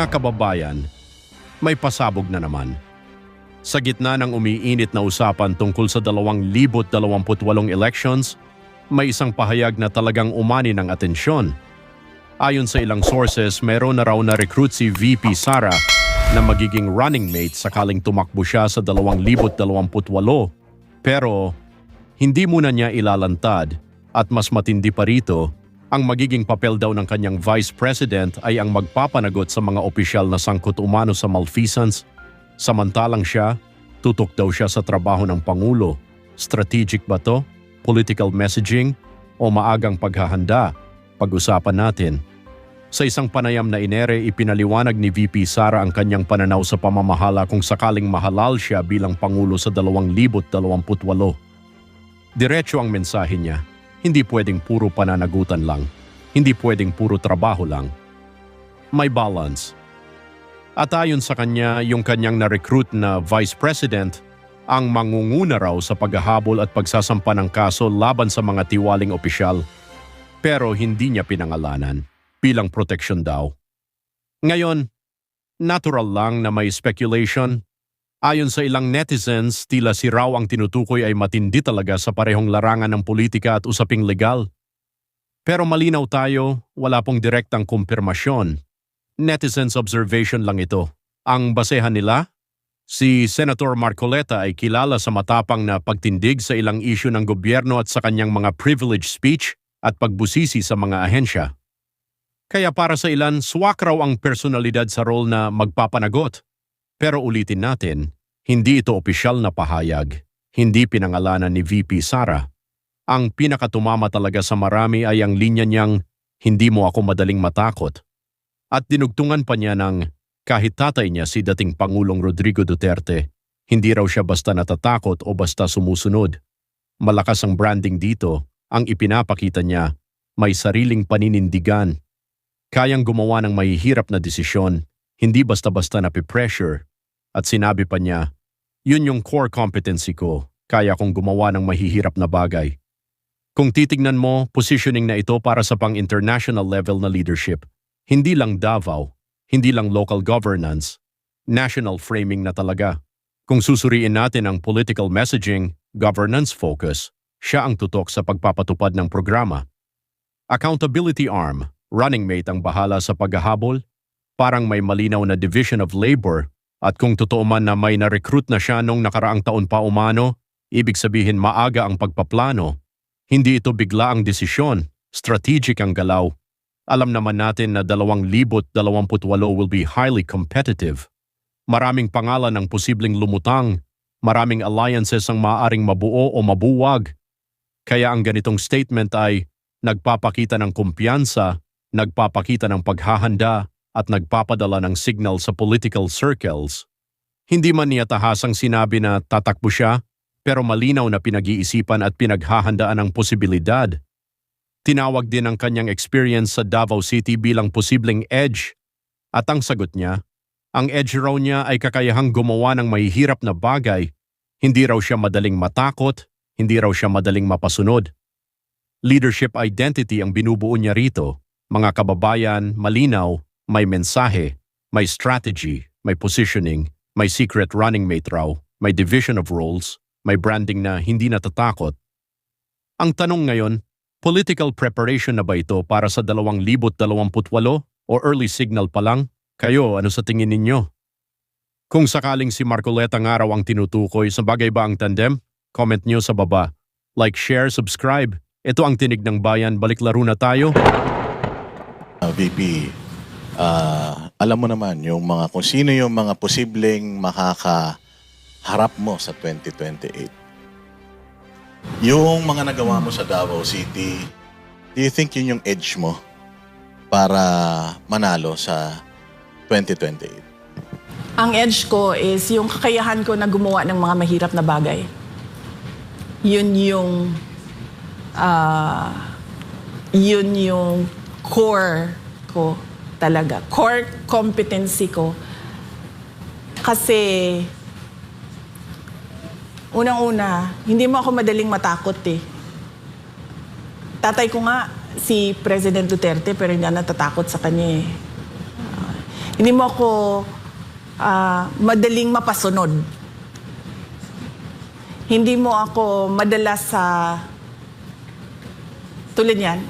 Mga kababayan, may pasabog na naman. Sa gitna ng umiinit na usapan tungkol sa 2028 elections, may isang pahayag na talagang umani ng atensyon. Ayon sa ilang sources, meron na raw na recruit si VP Sara na magiging running mate sakaling tumakbo siya sa 2028. Pero hindi muna niya ilalantad at mas matindi pa rito, ang magiging papel daw ng kanyang vice president ay ang magpapanagot sa mga opisyal na sangkot umano sa malfeasance. Samantalang siya, tutok daw siya sa trabaho ng Pangulo. Strategic ba to? Political messaging? O maagang paghahanda? Pag-usapan natin. Sa isang panayam na inere, ipinaliwanag ni VP Sara ang kanyang pananaw sa pamamahala kung sakaling mahalal siya bilang Pangulo sa 2028. Diretso ang mensahe niya. Hindi pwedeng puro pananagutan lang. Hindi pwedeng puro trabaho lang. May balance. At ayon sa kanya, yung kanyang na-recruit na vice president ang mangunguna raw sa paghahabol at pagsasampa ng kaso laban sa mga tiwaling opisyal. Pero hindi niya pinangalanan bilang protection daw. Ngayon, natural lang na may speculation. Ayon sa ilang netizens, tila si raw ang tinutukoy ay matindi talaga sa parehong larangan ng politika at usaping legal. Pero malinaw tayo, wala pong direktang kumpirmasyon. Netizens' observation lang ito. Ang basehan nila? Si Senator Marcoleta ay kilala sa matapang na pagtindig sa ilang isyu ng gobyerno at sa kanyang mga privilege speech at pagbusisi sa mga ahensya. Kaya para sa ilan, swak raw ang personalidad sa role na magpapanagot. Pero ulitin natin, hindi ito opisyal na pahayag, hindi pinangalanan ni VP Sara. Ang pinakatumama talaga sa marami ay ang linya niyang, hindi mo ako madaling matakot. At dinugtungan pa niya ng, kahit tatay niya si dating Pangulong Rodrigo Duterte, hindi raw siya basta natatakot o basta sumusunod. Malakas ang branding dito, ang ipinapakita niya, may sariling paninindigan. Kayang gumawa ng mahihirap na desisyon, hindi basta-basta napipressure. At sinabi pa niya, yun yung core competency ko, kaya kong gumawa ng mahihirap na bagay. Kung titignan mo, positioning na ito para sa pang-international level na leadership. Hindi lang Davao, hindi lang local governance, national framing na talaga. Kung susuriin natin ang political messaging, governance focus, siya ang tutok sa pagpapatupad ng programa. Accountability arm, running mate ang bahala sa paghahabol, parang may malinaw na division of labor. At kung totoo man na may na-recruit na siya nung nakaraang taon pa umano, ibig sabihin maaga ang pagpaplano. Hindi ito bigla ang desisyon, strategic ang galaw. Alam naman natin na 2028 will be highly competitive. Maraming pangalan ang posibleng lumutang, maraming alliances ang maaaring mabuo o mabuwag. Kaya ang ganitong statement ay nagpapakita ng kumpiyansa, nagpapakita ng paghahanda, at nagpapadala ng signal sa political circles. Hindi man niya tahasang sinabi na tatakbo siya, pero malinaw na pinag-iisipan at pinaghahandaan ang posibilidad. Tinawag din ang kanyang experience sa Davao City bilang posibleng edge. At ang sagot niya, ang edge raw niya ay kakayahang gumawa ng mahihirap na bagay. Hindi raw siya madaling matakot, hindi raw siya madaling mapasunod. Leadership identity ang binubuo niya rito. Mga kababayan, malinaw, may mensahe, may strategy, may positioning, may secret running mate raw, may division of roles, may branding na hindi natatakot. Ang tanong ngayon, political preparation na ba ito para sa 2028 o early signal pa lang? Kayo, ano sa tingin ninyo? Kung sakaling si Marcoleta nga raw ang tinutukoy, sa bagay ba ang tandem? Comment nyo sa baba. Like, share, subscribe. Ito ang Tinig ng Bayan. Balik laro na tayo. VP, alam mo naman kung sino yung mga posibleng makakaharap mo sa 2028. Yung mga nagawa mo sa Davao City, do you think yun yung edge mo para manalo sa 2028? Ang edge ko is yung kakayahan ko na gumawa ng mga mahirap na bagay. Yun yung core ko talaga. Core competency ko. Kasi, unang-una, hindi mo ako madaling matakot eh. Tatay ko nga, si President Duterte, pero hindi na natatakot sa kanya eh. Hindi mo ako madaling mapasunod. Hindi mo ako madalas sa tulad yan,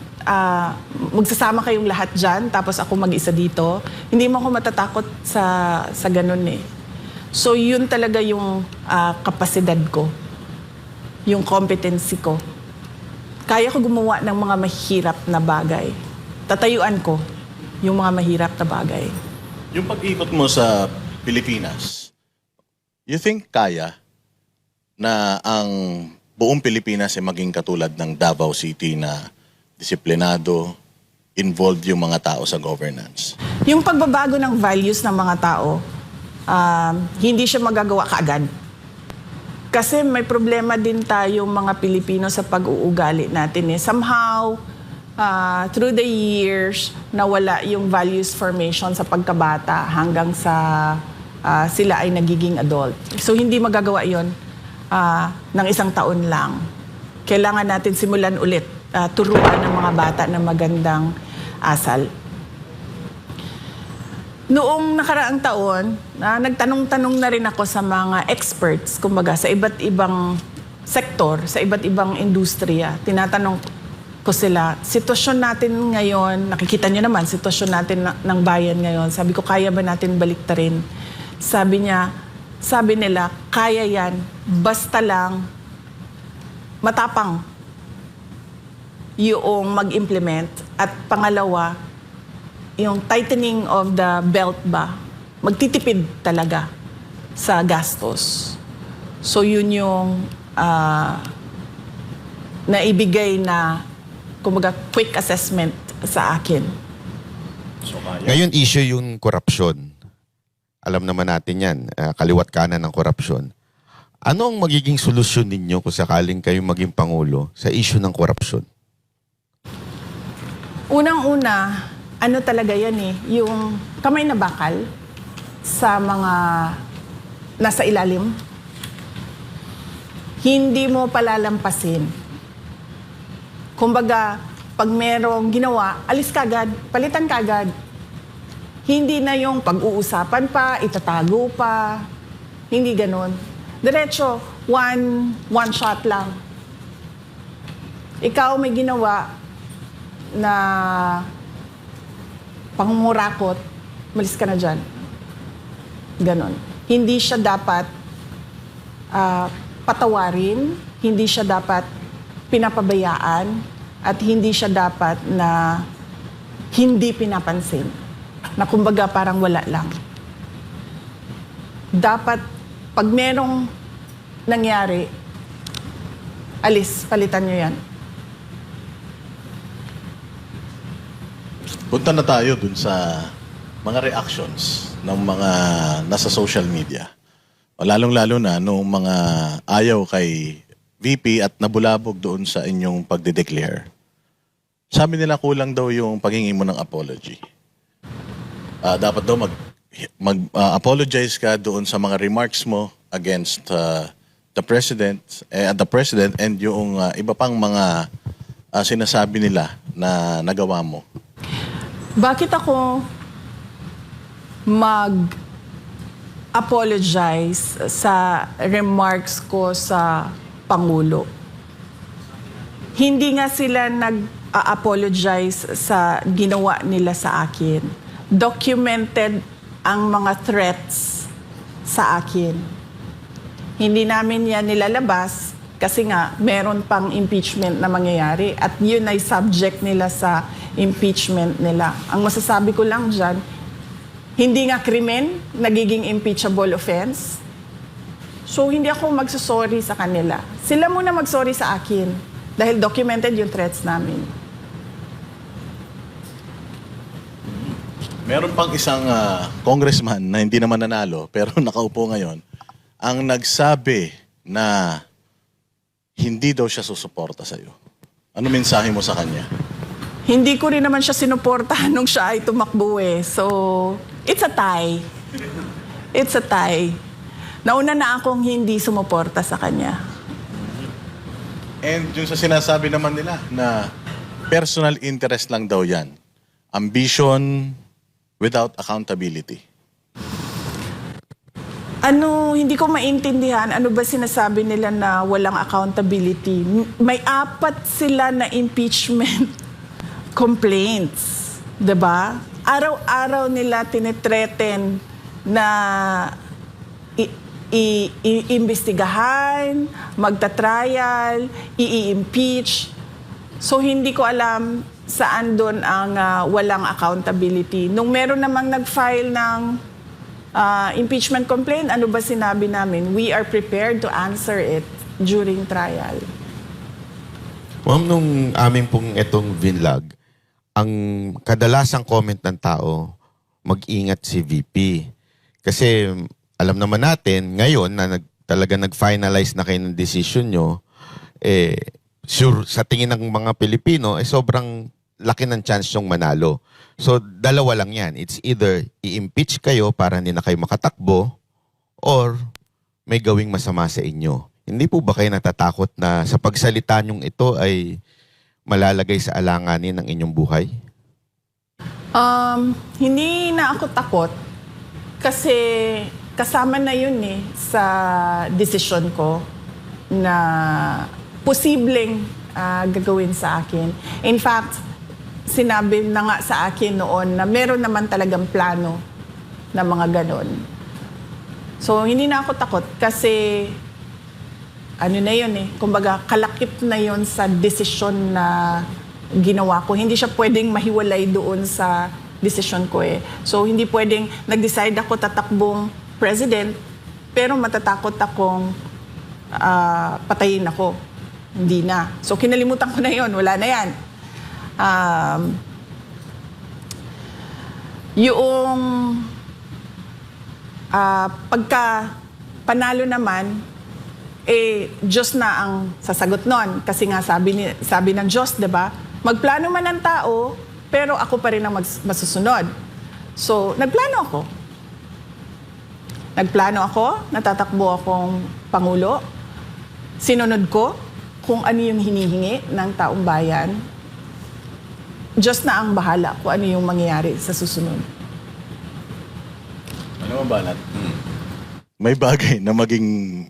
magsasama kayong lahat dyan, tapos ako mag-isa dito. Hindi mo ako matatakot sa ganun eh. So yun talaga yung kapasidad ko, yung competency ko. Kaya ko gumawa ng mga mahirap na bagay. Tatayuan ko yung mga mahirap na bagay. Yung pag-ikot mo sa Pilipinas, you think kaya na ang buong Pilipinas ay maging katulad ng Davao City na disiplinado, involved yung mga tao sa governance? Yung pagbabago ng values ng mga tao, hindi siya magagawa kaagad. Kasi may problema din tayong mga Pilipino sa pag-uugali natin eh. Somehow, through the years, nawala yung values formation sa pagkabata hanggang sa sila ay nagiging adult. So hindi magagawa yon ng isang taon lang. Kailangan natin simulan ulit, turuan ng mga bata ng magandang asal. Noong nakaraang taon, nagtanong-tanong na rin ako sa mga experts, kumbaga sa iba't ibang sektor, sa iba't ibang industriya. Tinatanong ko sila, sitwasyon natin ngayon, nakikita nyo naman, sitwasyon natin ng bayan ngayon. Sabi ko, kaya ba natin baliktarin? Sabi nila, kaya yan, basta lang matapang yung mag-implement. At pangalawa, yung tightening of the belt ba, magtitipid talaga sa gastos. So yun yung naibigay na, kumbaga, quick assessment sa akin. Ngayon, issue yung korupsyon. Alam naman natin yan, kaliwat kanan ng korupsyon. Ano ang magiging solusyon ninyo kung sakaling kayo maging Pangulo sa issue ng korupsyon? Unang-una, ano talaga yan eh, yung kamay na bakal sa mga nasa ilalim, hindi mo palalampasin. Kumbaga, pag merong ginawa, alis kagad, palitan kagad. Hindi na yung pag-uusapan pa, itatago pa, hindi ganun. Diretso, one shot lang. Ikaw may ginawa na pangungurakot, malis ka na dyan. Ganon. Hindi siya dapat patawarin, hindi siya dapat pinapabayaan, at hindi siya dapat na hindi pinapansin. Na kumbaga parang wala lang. Dapat, pag merong nangyari, alis, palitan nyo yan. Punta na tayo dun sa mga reactions ng mga nasa social media. Lalong-lalo na nung mga ayaw kay VP at nabulabog doon sa inyong pagde-declare. Sabi nila kulang daw yung paghingi mo ng apology. Dapat daw mag-apologize ka doon sa mga remarks mo against the president and yung iba pang mga sinasabi nila na nagawa mo. Bakit ako mag-apologize sa remarks ko sa Pangulo? Hindi nga sila nag-apologize sa ginawa nila sa akin. Documented ang mga threats sa akin. Hindi namin yan nilalabas kasi nga meron pang impeachment na mangyayari at yun ay subject nila sa impeachment nila. Ang masasabi ko lang dyan, hindi nga krimen, nagiging impeachable offense. So hindi ako magsusorry sa kanila. Sila muna magsorry sa akin dahil documented yung threats namin. Meron pang isang congressman na hindi naman nanalo pero nakaupo ngayon ang nagsabi na hindi daw siya susuporta sa'yo. Ano mensahe mo sa kanya? Hindi ko rin naman siya sinuportahan nung siya ay tumakbo eh. So, it's a tie. It's a tie. Nauna na akong hindi sumuporta sa kanya. And yung sa sinasabi naman nila na personal interest lang daw yan. Ambition without accountability? Hindi ko maintindihan, ano ba sinasabi nila na walang accountability? May 4 sila na impeachment complaints, 'di ba? Araw-araw nila tinetreaten na iimbestigahan, magta-trial, i-impeach. So hindi ko alam saan doon ang walang accountability. Nung meron namang nag-file ng impeachment complaint, ano ba sinabi namin? We are prepared to answer it during trial. Ma'am, nung aming pong itong vinlog, ang kadalasang comment ng tao, mag-ingat si VP. Kasi alam naman natin, ngayon na talaga nag-finalize na kayo ng decision nyo, sure, sa tingin ng mga Pilipino, sobrang laki ng chance yung manalo. So, dalawa lang yan. It's either i-impeach kayo para hindi na kayo makatakbo or may gawing masama sa inyo. Hindi po ba kayo natatakot na sa pagsalita nyong ito ay malalagay sa alanganin ng inyong buhay? Hindi na ako takot kasi kasama na yun sa desisyon ko na posibleng gagawin sa akin. In fact, sinabi na nga sa akin noon na meron naman talagang plano na mga ganon. So, hindi na ako takot kasi ano na yun kumbaga kalakip na yun sa desisyon na ginawa ko. Hindi siya pwedeng mahiwalay doon sa desisyon ko So, hindi pwedeng nag-decide ako tatakbong president pero matatakot akong patayin ako. Hindi na. So, kinalimutan ko na yun. Wala na yan. Yung pagka panalo naman, Diyos na ang sasagot nun. Kasi nga sabi ng Diyos, diba? Magplano man ang tao, pero ako pa rin ang masusunod. So, nagplano ako, natatakbo akong Pangulo. Sinunod ko kung ano yung hinihingi ng taong bayan. Diyos na ang bahala kung ano yung mangyayari sa susunod. Ano ba, Banat? May bagay na maging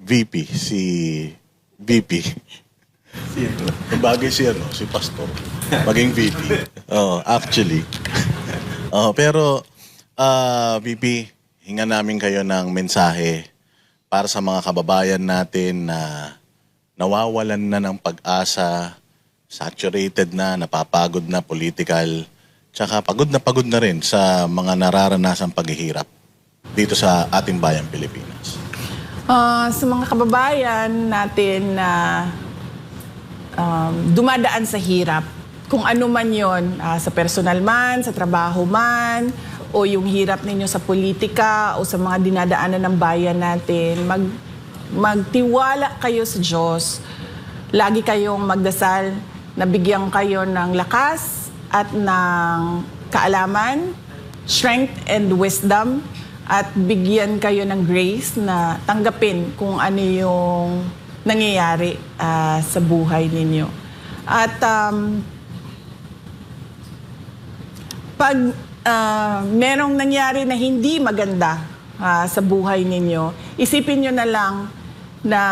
VP, si VP. May bagay si Pastor. Maging VP. Actually. Pero, VP, hinga namin kayo ng mensahe para sa mga kababayan natin na nawawalan na ng pag-asa, saturated na, napapagod na political, tsaka pagod na rin sa mga nararanasang paghihirap dito sa ating bayang Pilipinas. Sa mga kababayan natin na dumadaan sa hirap, kung ano man yon, sa personal man, sa trabaho man, o yung hirap ninyo sa politika o sa mga dinadaanan ng bayan natin, magtiwala kayo sa Diyos. Lagi kayong magdasal na bigyan kayo ng lakas at ng kaalaman, strength and wisdom, at bigyan kayo ng grace na tanggapin kung ano yung nangyayari sa buhay ninyo. At pag merong nangyari na hindi maganda sa buhay ninyo, isipin nyo na lang na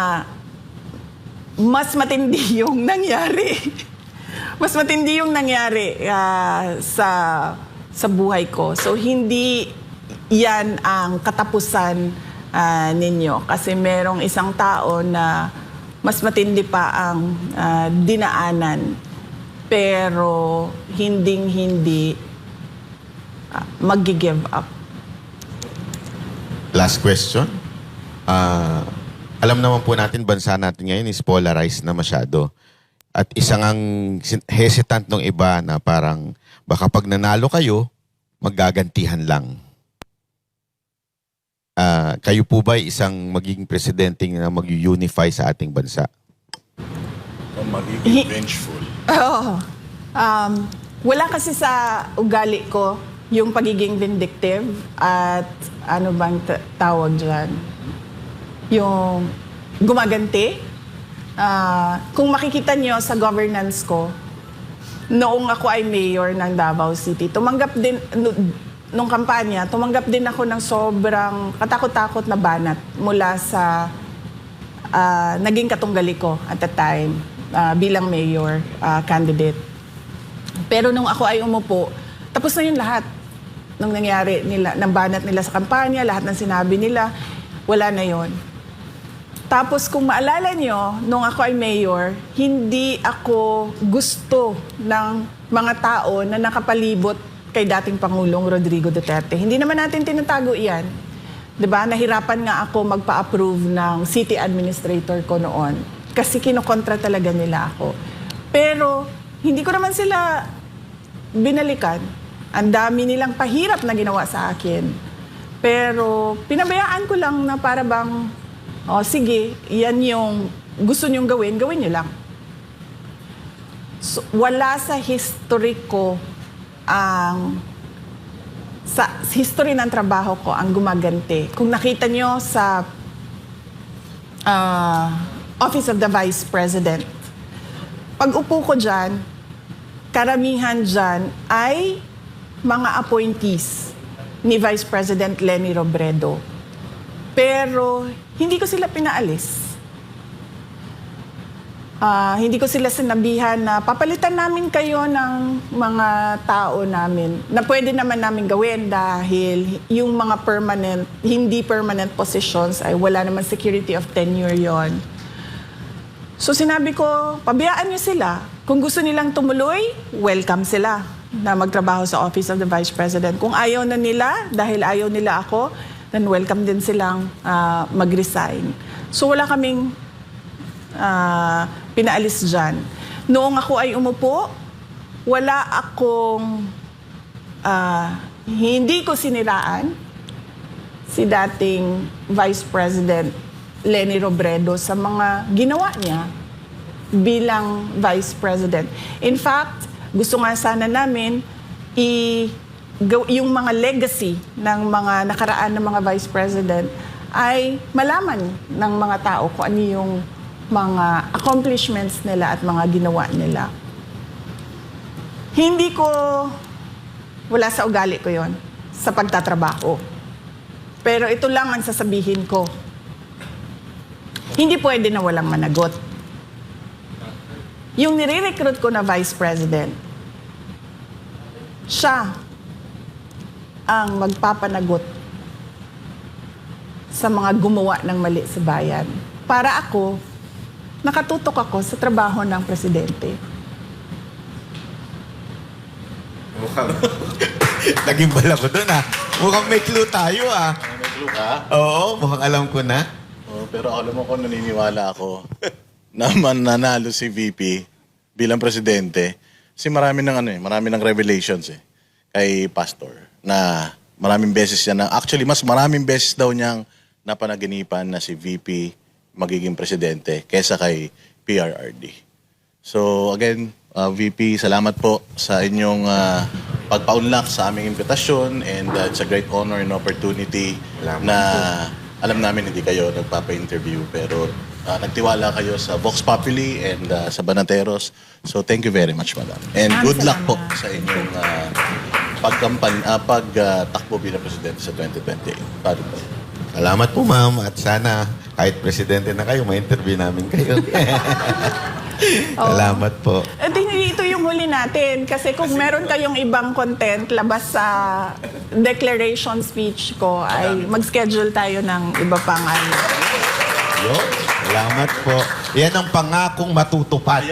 mas matindi yung nangyari. Mas matindi yung nangyari sa buhay ko. So, hindi yan ang katapusan ninyo. Kasi merong isang tao na mas matindi pa ang dinaanan. Pero hindi mag-give up. Last question. Alam naman po natin, bansa natin ngayon is polarized na masyado. At isang ang hesitant ng iba na parang baka pag nanalo kayo, magagantihan lang. Kayo po ba isang magiging presidente na mag-unify sa ating bansa? O magiging vengeful? Wala kasi sa ugali ko yung pagiging vindictive at ano bang tawag dyan? Yung gumaganti. Kung makikita nyo sa governance ko, noong ako ay mayor ng Davao City, tumanggap din nung kampanya, tumanggap din ako ng sobrang katakot-takot na banat mula sa naging katunggali ko at the time bilang mayor candidate. Pero nung ako ay umupo, tapos na yun lahat. Nung nangyari nila, ng banat nila sa kampanya, lahat ng sinabi nila, wala na yon. Tapos kung maalala nyo, nung ako ay mayor, hindi ako gusto ng mga tao na nakapalibot kay dating Pangulong Rodrigo Duterte. Hindi naman natin tinatago iyan. 'Di ba? Nahirapan nga ako magpa-approve ng city administrator ko noon kasi kinokontra talaga nila ako. Pero hindi ko naman sila binalikan. Ang dami nilang pahirap na ginawa sa akin. Pero pinabayaan ko lang na para bang, sige, yan yung gusto nyong gawin, gawin nyo lang. So, wala sa history ko sa history ng trabaho ko ang gumaganti. Kung nakita nyo sa Office of the Vice President, pag upo ko dyan, karamihan dyan ay mga appointees ni Vice President Leni Robredo. Pero hindi ko sila pinaalis. Hindi ko sila sinabihan na papalitan namin kayo ng mga tao namin na pwede naman namin gawin dahil yung mga hindi permanent positions ay wala naman security of tenure yon. So sinabi ko, pabayaan nyo sila. Kung gusto nilang tumuloy, welcome sila na magtrabaho sa Office of the Vice President. Kung ayaw na nila, dahil ayaw nila ako, then welcome din silang mag-resign. So wala kaming pinaalis dyan. Noong ako ay umupo, wala akong, hindi ko siniraan si dating Vice President Leni Robredo sa mga ginawa niya bilang Vice President. In fact, gusto nga sana namin yung mga legacy ng mga nakaraan ng mga Vice President ay malaman ng mga tao kung ano yung mga accomplishments nila at mga ginawa nila. Hindi ko, wala sa ugali ko yon sa pagtatrabaho. Pero ito lang ang sasabihin ko. Hindi pwede na walang managot. Yung nire-recruit ko na Vice President, siya ang magpapanagot sa mga gumawa ng mali sa bayan. Para ako, nakatutok ako sa trabaho ng presidente. Mukhang naging bala ko doon Mukhang may clue tayo May clue ka? Oo, mukhang alam ko na. Pero alam mo ko, naniniwala ako na mananalo si VP bilang presidente. Kasi marami ng revelations kay Pastor na maraming beses actually mas maraming beses daw niyang napanaginipan na si VP magiging presidente kesa kay PRRD. So again, VP, salamat po sa inyong pagpaunlak sa aming imbitasyon and it's a great honor and opportunity na alam namin hindi kayo nagpapa-interview pero nagtiwala kayo sa Vox Populi and sa Banateros. So thank you very much, madam. And good luck po sa inyong pagtakbo bilang presidente sa 2028. Pari po. Salamat po, ma'am. At sana kahit presidente na kayo, ma-interview namin kayo. Salamat po. Ito yung huli natin. Kasi kung meron kayong ibang content, labas sa declaration speech ko, ay mag-schedule tayo ng iba pang Salamat po. Yan ang pangakong matutupad.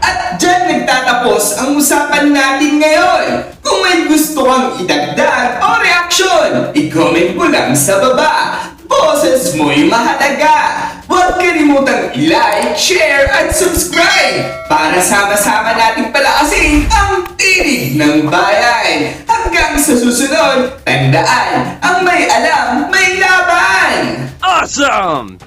At dyan nagtatapos ang usapan natin ngayon. Kung may gusto kang idagdag o reaksyon, i-comment mo lang sa baba. Boses mo'y mahalaga. Huwag kalimutang i-like, share at subscribe para sama-sama nating palakasin ang tinig ng bayan. Hanggang sa susunod, tandaan, ang may alam, may laban! Awesome!